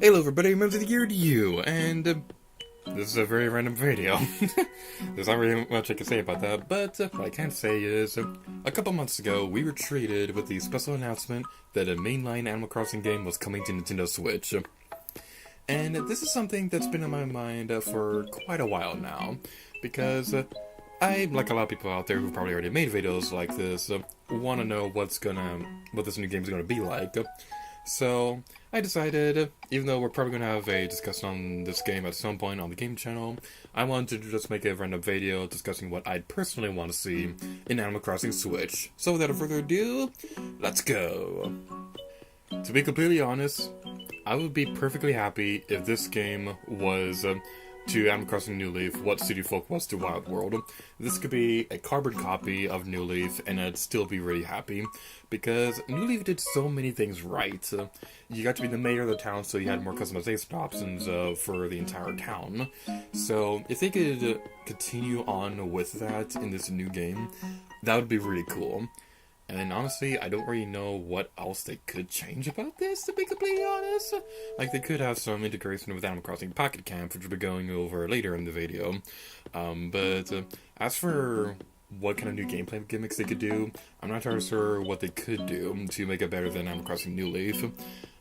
Hello everybody, members of the year to you, and this is a very random video. There's not really much I can say about that, but what I can say is, a couple months ago, we were treated with the special announcement that a mainline Animal Crossing game was coming to Nintendo Switch. And this is something that's been in my mind for quite a while now, because I, like a lot of people out there who've probably already made videos like this, want to know what this new game is going to be like. So, I decided, even though we're probably going to have a discussion on this game at some point on the game channel, I wanted to just make a random video discussing what I'd personally want to see in Animal Crossing Switch. So without further ado, let's go! To be completely honest, I would be perfectly happy if this game was to Animal Crossing New Leaf what City Folk was to Wild World. This could be a carbon copy of New Leaf, and I'd still be really happy, because New Leaf did so many things right. You got to be the mayor of the town, so you had more customization options for the entire town. So if they could continue on with that in this new game, that would be really cool. And honestly, I don't really know what else they could change about this, to be completely honest. Like, they could have some integration with Animal Crossing Pocket Camp, which we'll be going over later in the video. But as for what kind of new gameplay gimmicks they could do, I'm not entirely sure what they could do to make it better than Animal Crossing New Leaf.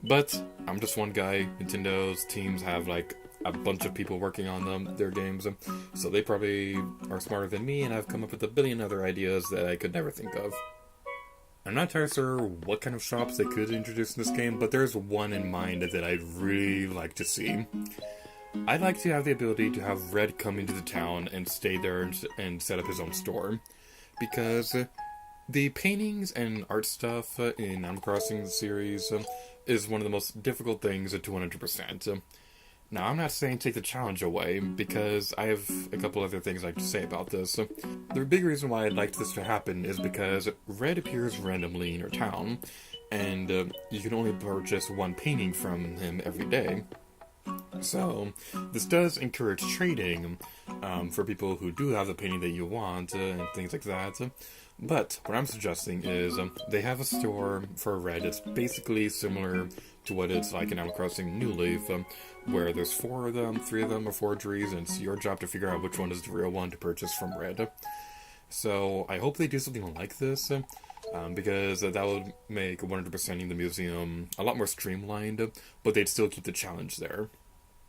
But I'm just one guy. Nintendo's teams have, like, a bunch of people working on their games, so they probably are smarter than me, and I've come up with a billion other ideas that I could never think of. I'm not entirely sure what kind of shops they could introduce in this game, but there's one in mind that I'd really like to see. I'd like to have the ability to have Red come into the town and stay there and set up his own store. Because the paintings and art stuff in Animal Crossing series is one of the most difficult things to 100%. Now, I'm not saying take the challenge away, because I have a couple other things I'd like to say about this. The big reason why I'd like this to happen is because Red appears randomly in your town, and you can only purchase one painting from him every day. So, this does encourage trading for people who do have the painting that you want, and things like that. But what I'm suggesting is they have a store for Red that's basically similar to what it's like in Animal Crossing New Leaf, where there's 4 of them, 3 of them are forgeries, and it's your job to figure out which one is the real one to purchase from Red. So I hope they do something like this, because that would make 100%ing the museum a lot more streamlined, but they'd still keep the challenge there.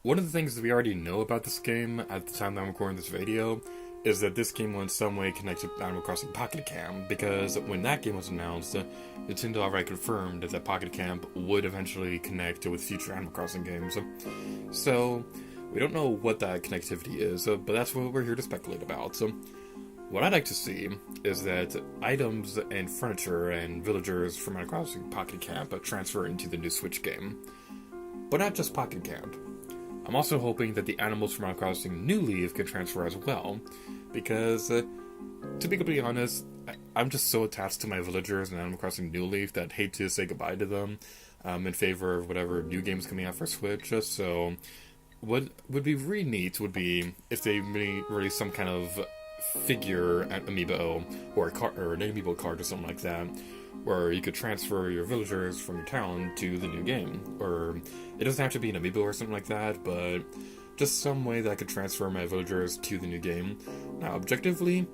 One of the things that we already know about this game at the time that I'm recording this video is that this game will in some way connect to Animal Crossing Pocket Camp, because when that game was announced, Nintendo already confirmed that Pocket Camp would eventually connect with future Animal Crossing games. So, we don't know what that connectivity is, but that's what we're here to speculate about. So, what I'd like to see is that items and furniture and villagers from Animal Crossing Pocket Camp transfer into the new Switch game. But not just Pocket Camp. I'm also hoping that the animals from Animal Crossing New Leaf can transfer as well, because, to be completely honest, I'm just so attached to my villagers in Animal Crossing New Leaf that I'd hate to say goodbye to them in favor of whatever new games coming out for Switch. So, what would be really neat would be if they release some kind of figure amiibo, or an amiibo card or something like that, where you could transfer your villagers from your town to the new game. Or, it doesn't have to be an amiibo or something like that, but just some way that I could transfer my villagers to the new game. Now, objectively,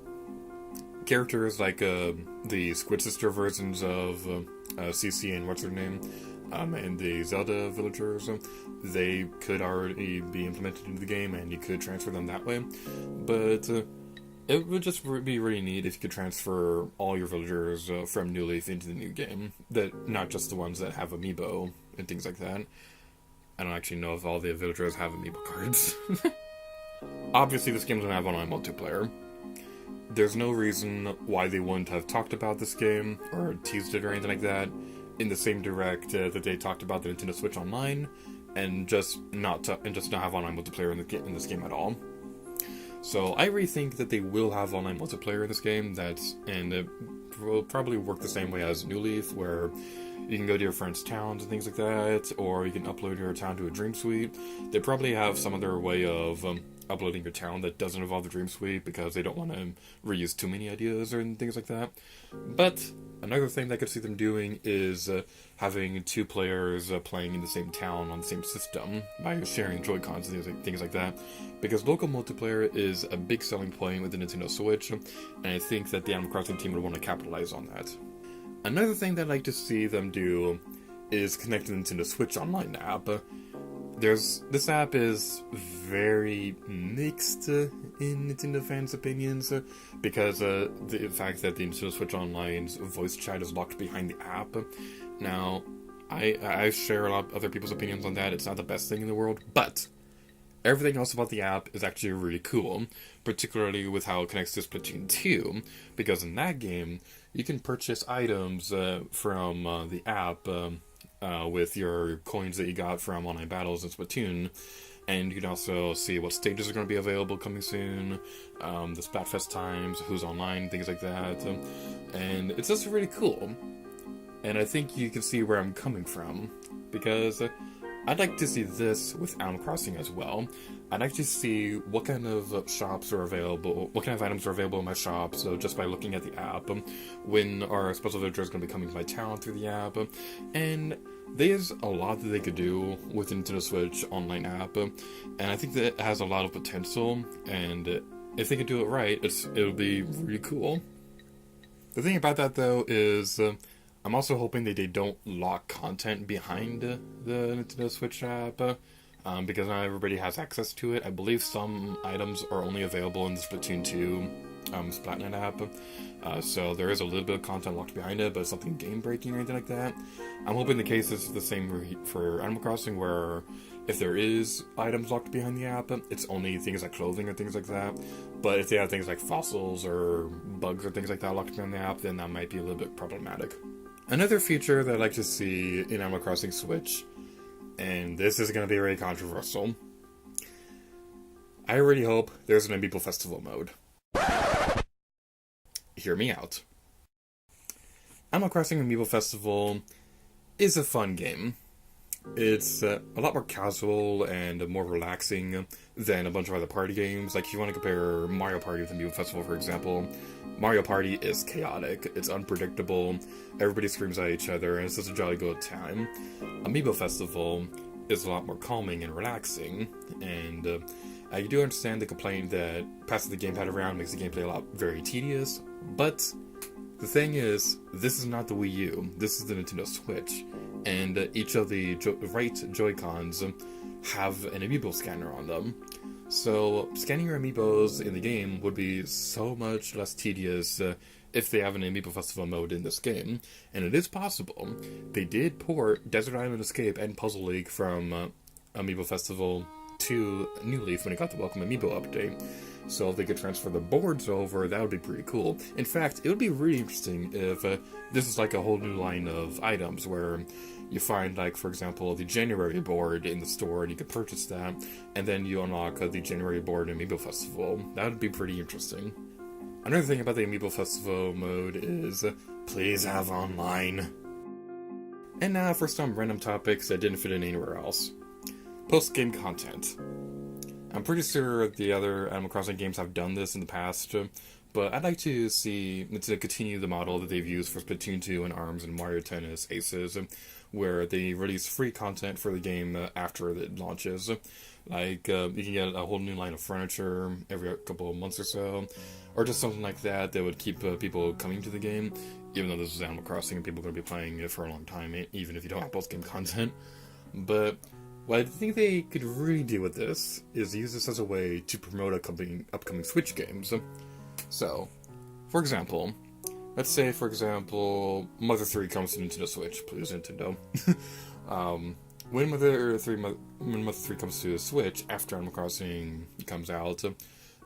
characters like the Squid Sister versions of CC and what's her name, and the Zelda villagers, they could already be implemented into the game, and you could transfer them that way. But it would just be really neat if you could transfer all your villagers from New Leaf into the new game. That not just the ones that have amiibo and things like that. I don't actually know if all the villagers have amiibo cards. Obviously, this game's gonna have online multiplayer. There's no reason why they wouldn't have talked about this game, or teased it or anything like that, in the same direct that they talked about the Nintendo Switch Online, and just not have online multiplayer in this game at all. So I really think that they will have online multiplayer in this game, and it will probably work the same way as New Leaf, where you can go to your friends' towns and things like that, or you can upload your town to a Dream Suite. They probably have some other way of uploading your town that doesn't involve the Dream Suite, because they don't want to reuse too many ideas or things like that. But Another thing that I could see them doing is having two players playing in the same town on the same system by sharing Joy-Cons and things like that. Because local multiplayer is a big selling point with the Nintendo Switch, and I think that the Animal Crossing team would want to capitalize on that. Another thing that I'd like to see them do is connect the Nintendo Switch Online app. This app is very mixed in Nintendo fans' opinions because the fact that the Nintendo Switch Online's voice chat is locked behind the app. Now, I share a lot of other people's opinions on that. It's not the best thing in the world, but everything else about the app is actually really cool, particularly with how it connects to Splatoon 2, because in that game, you can purchase items from the app with your coins that you got from online battles in Splatoon, and you can also see what stages are going to be available coming soon, the Splatfest times, who's online, things like that, and it's just really cool. And I think you can see where I'm coming from, because I'd like to see this with Animal Crossing as well. I'd like to see what kind of shops are available, what kind of items are available in my shop, so just by looking at the app, when our special visitors are going to be coming to my town through the app, and there's a lot that they could do with the Nintendo Switch Online app, and I think that it has a lot of potential, and if they can do it right, it'll be really cool. The thing about that, though, is I'm also hoping that they don't lock content behind the Nintendo Switch app, because not everybody has access to it. I believe some items are only available in the Splatoon 2 Splatnet app, so there is a little bit of content locked behind it, but it's nothing game-breaking or anything like that. I'm hoping the case is the same for Animal Crossing, where if there is items locked behind the app, it's only things like clothing or things like that. But if they have things like fossils or bugs or things like that locked behind the app, then that might be a little bit problematic. Another feature that I'd like to see in Animal Crossing Switch, and this is going to be very controversial, I really hope there's an Amiibo Festival mode. Hear me out. Animal Crossing Amiibo Festival is a fun game. It's a lot more casual and more relaxing than a bunch of other party games. Like, if you want to compare Mario Party with Amiibo Festival, for example, Mario Party is chaotic, it's unpredictable, everybody screams at each other, and it's just a jolly good time. Amiibo Festival is a lot more calming and relaxing, and I do understand the complaint that passing the gamepad around makes the gameplay a lot very tedious, but the thing is, this is not the Wii U, this is the Nintendo Switch, and each of the right Joy-Cons have an Amiibo scanner on them. So, scanning your Amiibos in the game would be so much less tedious if they have an Amiibo Festival mode in this game, and it is possible. They did port Desert Island Escape and Puzzle League from Amiibo Festival to New Leaf when it got the Welcome Amiibo update. So if they could transfer the boards over, that would be pretty cool. In fact, it would be really interesting if this is like a whole new line of items where you find, like, for example, the January board in the store and you could purchase that, and then you unlock the January board in Amiibo Festival. That would be pretty interesting. Another thing about the Amiibo Festival mode is, please have online. And now for some random topics that didn't fit in anywhere else. Post-game content. I'm pretty sure the other Animal Crossing games have done this in the past, but I'd like to see to continue the model that they've used for Splatoon 2 and ARMS and Mario Tennis Aces, where they release free content for the game after it launches. Like, you can get a whole new line of furniture every couple of months or so, or just something like that that would keep people coming to the game, even though this is Animal Crossing and people are going to be playing it for a long time, even if you don't have post-game content. But what I think they could really do with this is use this as a way to promote upcoming Switch games. So, for example, let's say, Mother 3 comes to Nintendo Switch. Please, Nintendo. When Mother 3 comes to the Switch, after Animal Crossing comes out,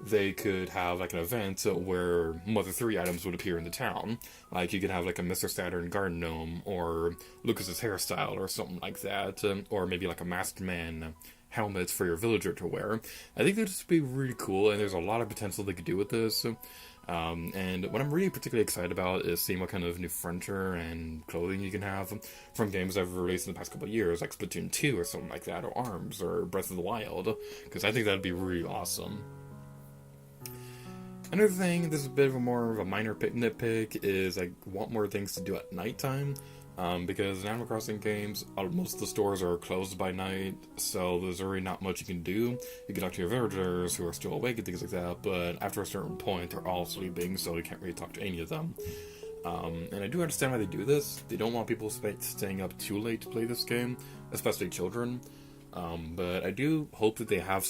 they could have, like, an event where Mother 3 items would appear in the town. Like, you could have, like, a Mr. Saturn garden gnome, or Lucas's hairstyle, or something like that, or maybe, like, a masked man helmet for your villager to wear. I think that would just be really cool, and there's a lot of potential they could do with this. And what I'm really particularly excited about is seeing what kind of new furniture and clothing you can have from games that have released in the past couple of years, like Splatoon 2 or something like that, or ARMS, or Breath of the Wild, because I think that'd be really awesome. Another thing, this is a bit of a more of a minor nitpick, is I want more things to do at nighttime. Because in Animal Crossing games, most of the stores are closed by night, so there's really not much you can do. You can talk to your villagers who are still awake and things like that, but after a certain point, they're all sleeping, so you can't really talk to any of them. And I do understand why they do this. They don't want people staying up too late to play this game, especially children. But I do hope that they have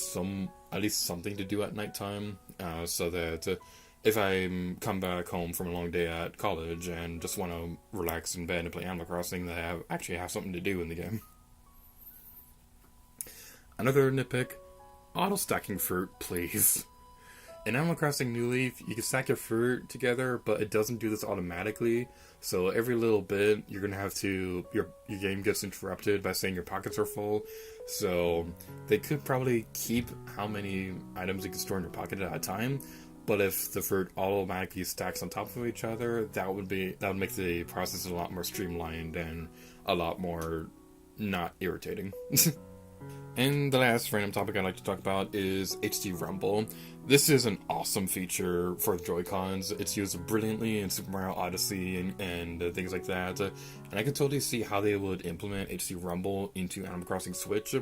at least something to do at nighttime, so that if I come back home from a long day at college and just want to relax in bed and play Animal Crossing, that I actually have something to do in the game. Another nitpick, auto-stacking fruit, please. In Animal Crossing New Leaf, you can stack your fruit together, but it doesn't do this automatically. So every little bit, you're gonna have to your game gets interrupted by saying your pockets are full. So they could probably keep how many items you can store in your pocket at a time. But if the fruit automatically stacks on top of each other, that would make the process a lot more streamlined and a lot more not irritating. And the last random topic I'd like to talk about is HD Rumble. This is an awesome feature for the Joy-Cons. It's used brilliantly in Super Mario Odyssey and things like that. And I can totally see how they would implement HD Rumble into Animal Crossing Switch,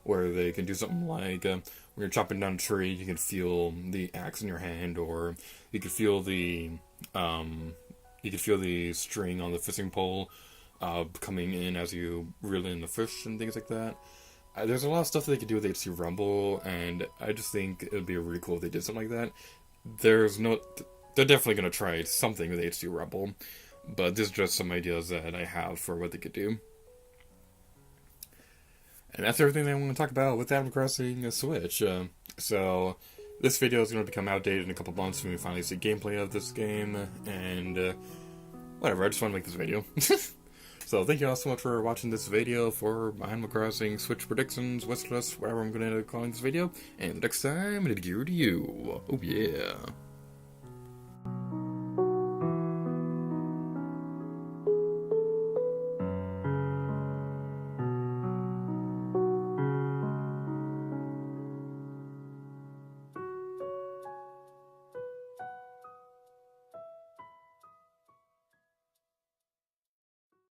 where they can do something like when you're chopping down a tree, you can feel the axe in your hand, or you could feel the string on the fishing pole coming in as you reel in the fish and things like that. There's a lot of stuff that they could do with HD Rumble, and I just think it would be really cool if they did something like that. They're definitely going to try something with HD Rumble, but this is just some ideas that I have for what they could do. And that's everything that I want to talk about with Animal Crossing Switch. So, this video is going to become outdated in a couple months when we finally see gameplay of this game, and whatever, I just want to make this video. So thank you all so much for watching this video for Animal Crossing Switch predictions, wishlist, whatever I'm going to end up calling this video. And next time, it'll be to you. Oh yeah.